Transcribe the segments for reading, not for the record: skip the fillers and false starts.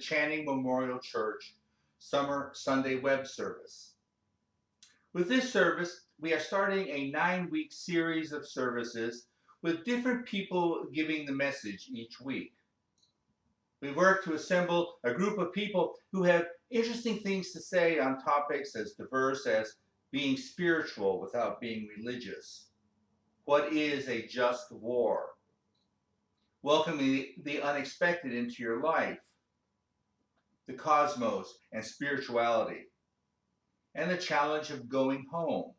Channing Memorial Church Summer Sunday Web Service. With this service, we are starting a 9-week series of services with different people giving the message each week. We work to assemble a group of people who have interesting things to say on topics as diverse as being spiritual without being religious. What is a just war? Welcoming the unexpected into your life. The cosmos and spirituality. And the challenge of going home.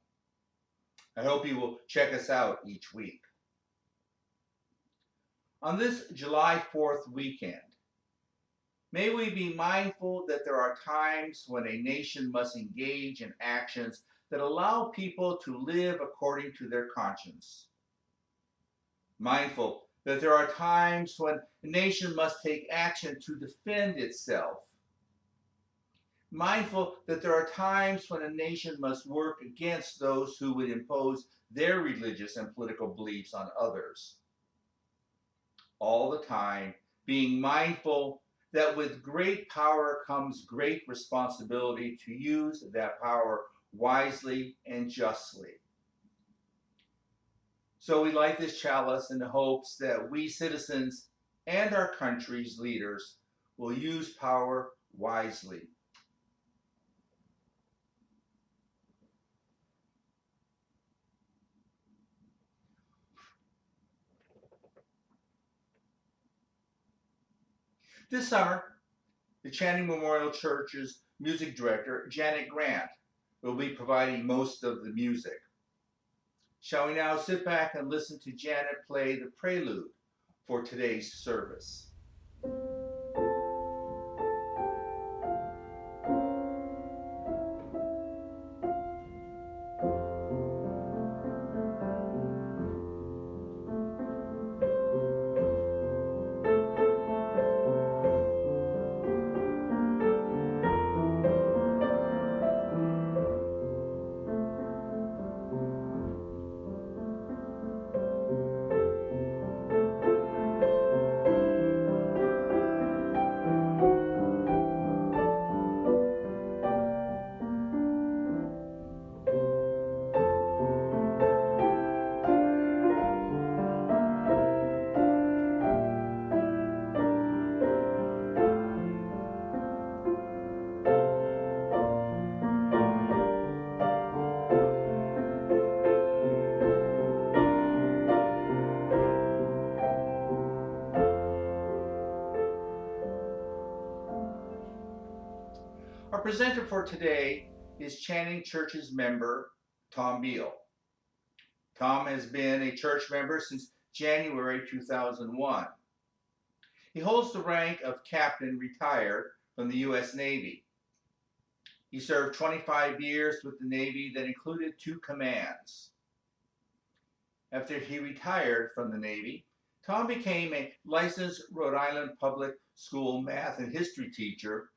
I hope you will check us out each week. On this July 4th weekend, may we be mindful that there are times when a nation must engage in actions that allow people to live according to their conscience. Mindful that there are times when a nation must take action to defend itself. Mindful that there are times when a nation must work against those who would impose their religious and political beliefs on others. All the time being mindful that with great power comes great responsibility to use that power wisely and justly. So we light this chalice in the hopes that we citizens and our country's leaders will use power wisely. This summer, the Channing Memorial Church's music director, Janet Grant, will be providing most of the music. Shall we now sit back and listen to Janet play the prelude for today's service? Our presenter for today is Channing Church's member, Tom Beall. Tom has been a church member since January 2001. He holds the rank of captain retired from the U.S. Navy. He served 25 years with the Navy that included 2 commands. After he retired from the Navy, Tom became a licensed Rhode Island public school math and history teacher,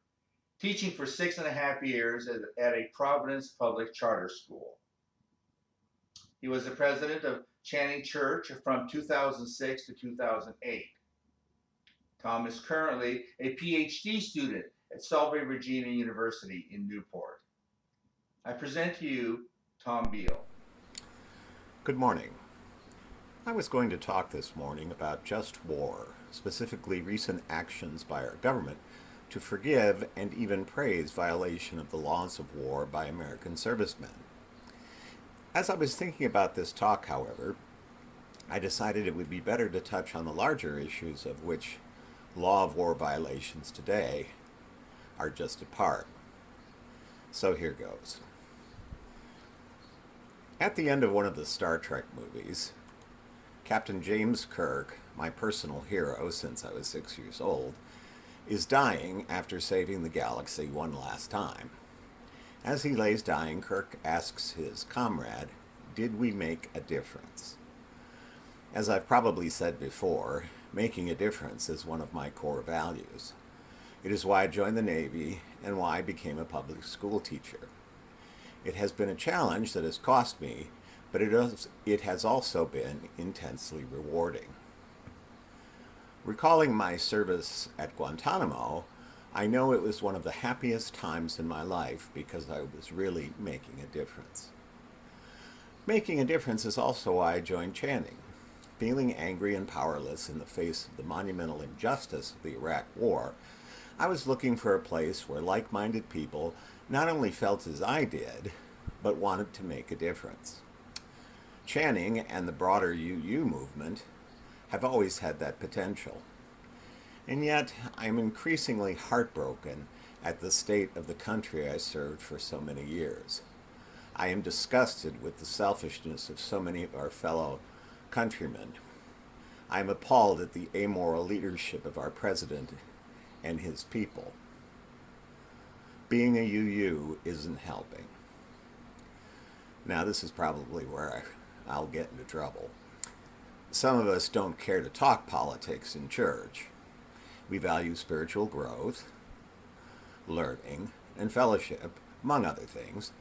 teaching for 6.5 years at a Providence public charter school. He was the president of Channing Church from 2006 to 2008. Tom is currently a PhD student at Salve Regina University in Newport. I present to you Tom Beall. Good morning. I was going to talk this morning about just war, specifically recent actions by our government to forgive and even praise violation of the laws of war by American servicemen. As I was thinking about this talk, however, I decided it would be better to touch on the larger issues of which law of war violations today are just a part. So here goes. At the end of one of the Star Trek movies, Captain James Kirk, my personal hero since I was 6 years old, is dying after saving the galaxy one last time. As he lays dying, Kirk asks his comrade, "Did we make a difference?" As I've probably said before, making a difference is one of my core values. It is why I joined the Navy and why I became a public school teacher. It has been a challenge that has cost me, but it has also been intensely rewarding. Recalling my service at Guantanamo, I know it was one of the happiest times in my life because I was really making a difference. Making a difference is also why I joined Channing. Feeling angry and powerless in the face of the monumental injustice of the Iraq War, I was looking for a place where like-minded people not only felt as I did, but wanted to make a difference. Channing and the broader UU movement have always had that potential. And yet, I'm increasingly heartbroken at the state of the country I served for so many years. I am disgusted with the selfishness of so many of our fellow countrymen. I am appalled at the amoral leadership of our president and his people. Being a UU isn't helping. Now, this is probably where I'll get into trouble. Some of us don't care to talk politics in church. We value spiritual growth, learning, and fellowship, among other things.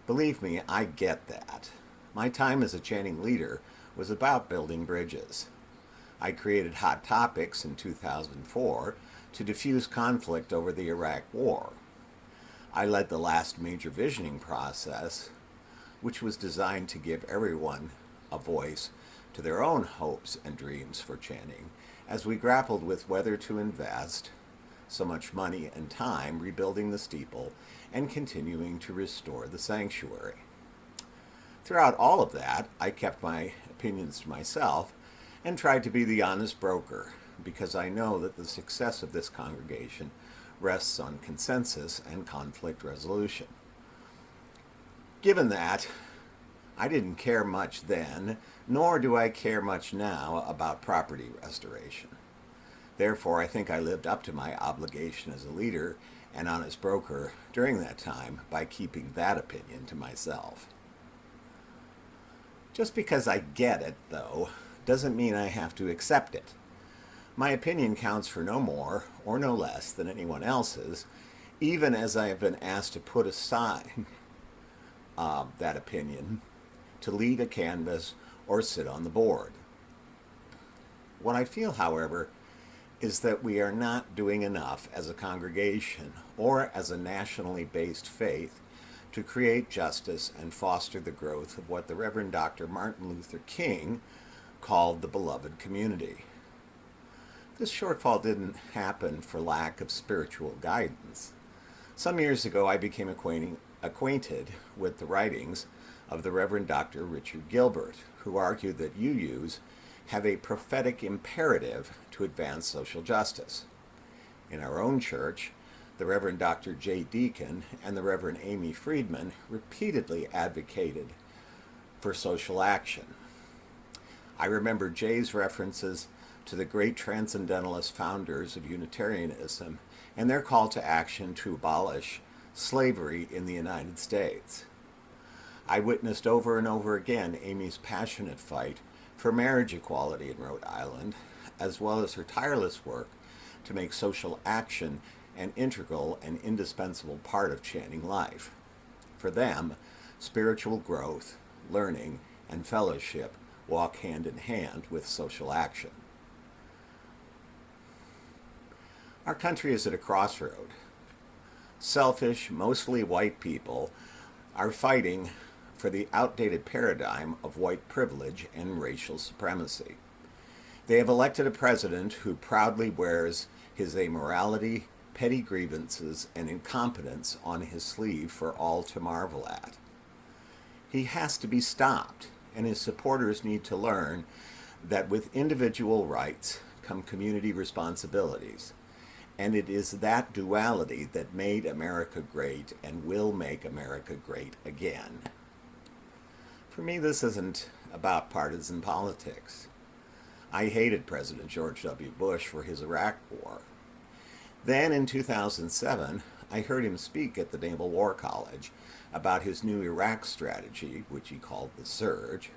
Believe me, I get that. My time as a Channing leader was about building bridges. I created Hot Topics in 2004 to diffuse conflict over the Iraq War. I led the last major visioning process, which was designed to give everyone a voice to their own hopes and dreams for Channing, as we grappled with whether to invest so much money and time rebuilding the steeple and continuing to restore the sanctuary. Throughout all of that, I kept my opinions to myself and tried to be the honest broker, because I know that the success of this congregation rests on consensus and conflict resolution. Given that, I didn't care much then, nor do I care much now about property restoration. Therefore, I think I lived up to my obligation as a leader and honest broker during that time by keeping that opinion to myself. Just because I get it, though, doesn't mean I have to accept it. My opinion counts for no more or no less than anyone else's, even as I have been asked to put aside that opinion to lead a canvass or sit on the board. What I feel, however, is that we are not doing enough as a congregation or as a nationally based faith to create justice and foster the growth of what the Reverend Dr. Martin Luther King called the beloved community. This shortfall didn't happen for lack of spiritual guidance. Some years ago, I became acquainted with the writings of the Reverend Dr. Richard Gilbert, who argued that UUs have a prophetic imperative to advance social justice. In our own church, the Reverend Dr. J. Deacon and the Reverend Amy Friedman repeatedly advocated for social action. I remember Jay's references to the great transcendentalist founders of Unitarianism and their call to action to abolish slavery in the United States. I witnessed over and over again Amy's passionate fight for marriage equality in Rhode Island, as well as her tireless work to make social action an integral and indispensable part of Channing life. For them, spiritual growth, learning, and fellowship walk hand in hand with social action. Our country is at a crossroad. Selfish, mostly white people are fighting for the outdated paradigm of white privilege and racial supremacy. They have elected a president who proudly wears his amorality, petty grievances, and incompetence on his sleeve for all to marvel at. He has to be stopped, and his supporters need to learn that with individual rights come community responsibilities. And it is that duality that made America great and will make America great again. For me, this isn't about partisan politics. I hated President George W. Bush for his Iraq War. Then in 2007, I heard him speak at the Naval War College about his new Iraq strategy, which he called the Surge.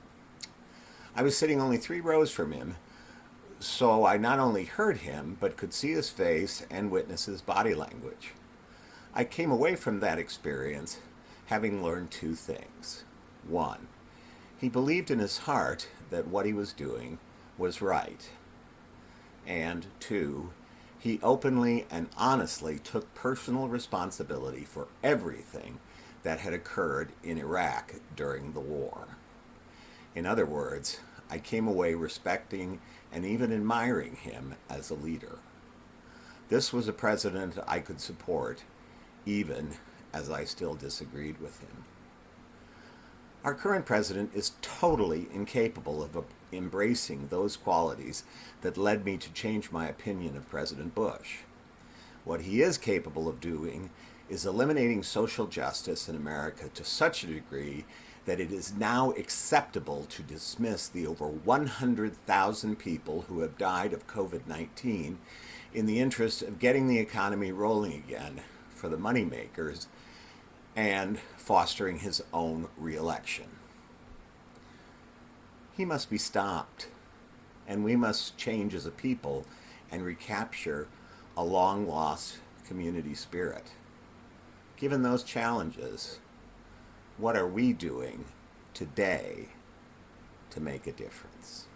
I was sitting only 3 rows from him, so I not only heard him, but could see his face and witness his body language. I came away from that experience having learned 2 things. 1, he believed in his heart that what he was doing was right. And 2, He openly and honestly took personal responsibility for everything that had occurred in Iraq during the war. In other words, I came away respecting and even admiring him as a leader. This was a president I could support, even as I still disagreed with him. Our current president is totally incapable of embracing those qualities that led me to change my opinion of President Bush. What he is capable of doing is eliminating social justice in America to such a degree that it is now acceptable to dismiss the over 100,000 people who have died of COVID-19 in the interest of getting the economy rolling again for the moneymakers and fostering his own reelection. He must be stopped, and we must change as a people and recapture a long-lost community spirit. Given those challenges, what are we doing today to make a difference?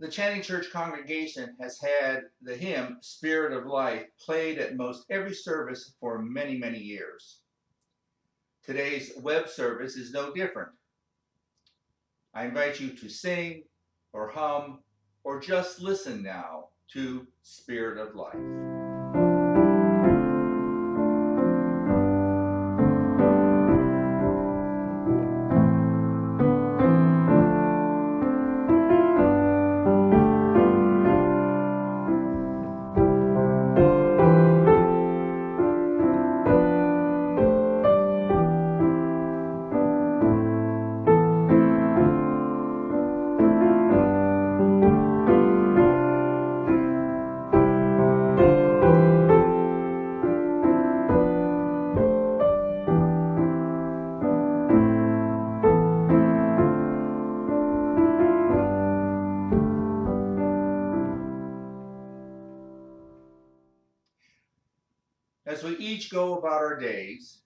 The Channing Church congregation has had the hymn Spirit of Life played at most every service for many, many years. Today's web service is no different. I invite you to sing or hum or just listen now to Spirit of Life. As we each go about our days,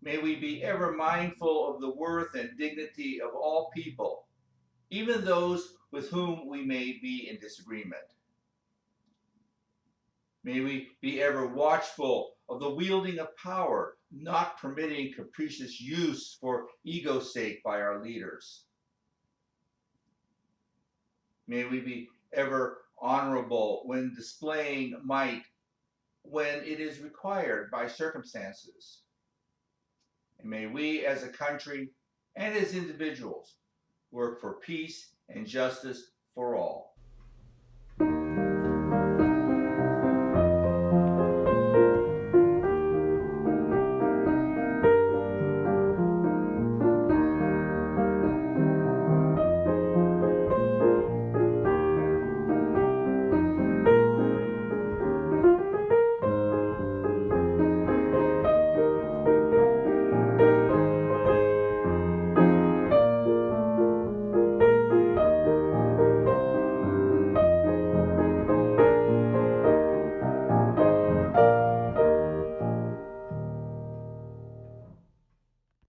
may we be ever mindful of the worth and dignity of all people, even those with whom we may be in disagreement. May we be ever watchful of the wielding of power, not permitting capricious use for ego's sake by our leaders. May we be ever honorable when displaying might when it is required by circumstances. And may we as a country and as individuals work for peace and justice for all.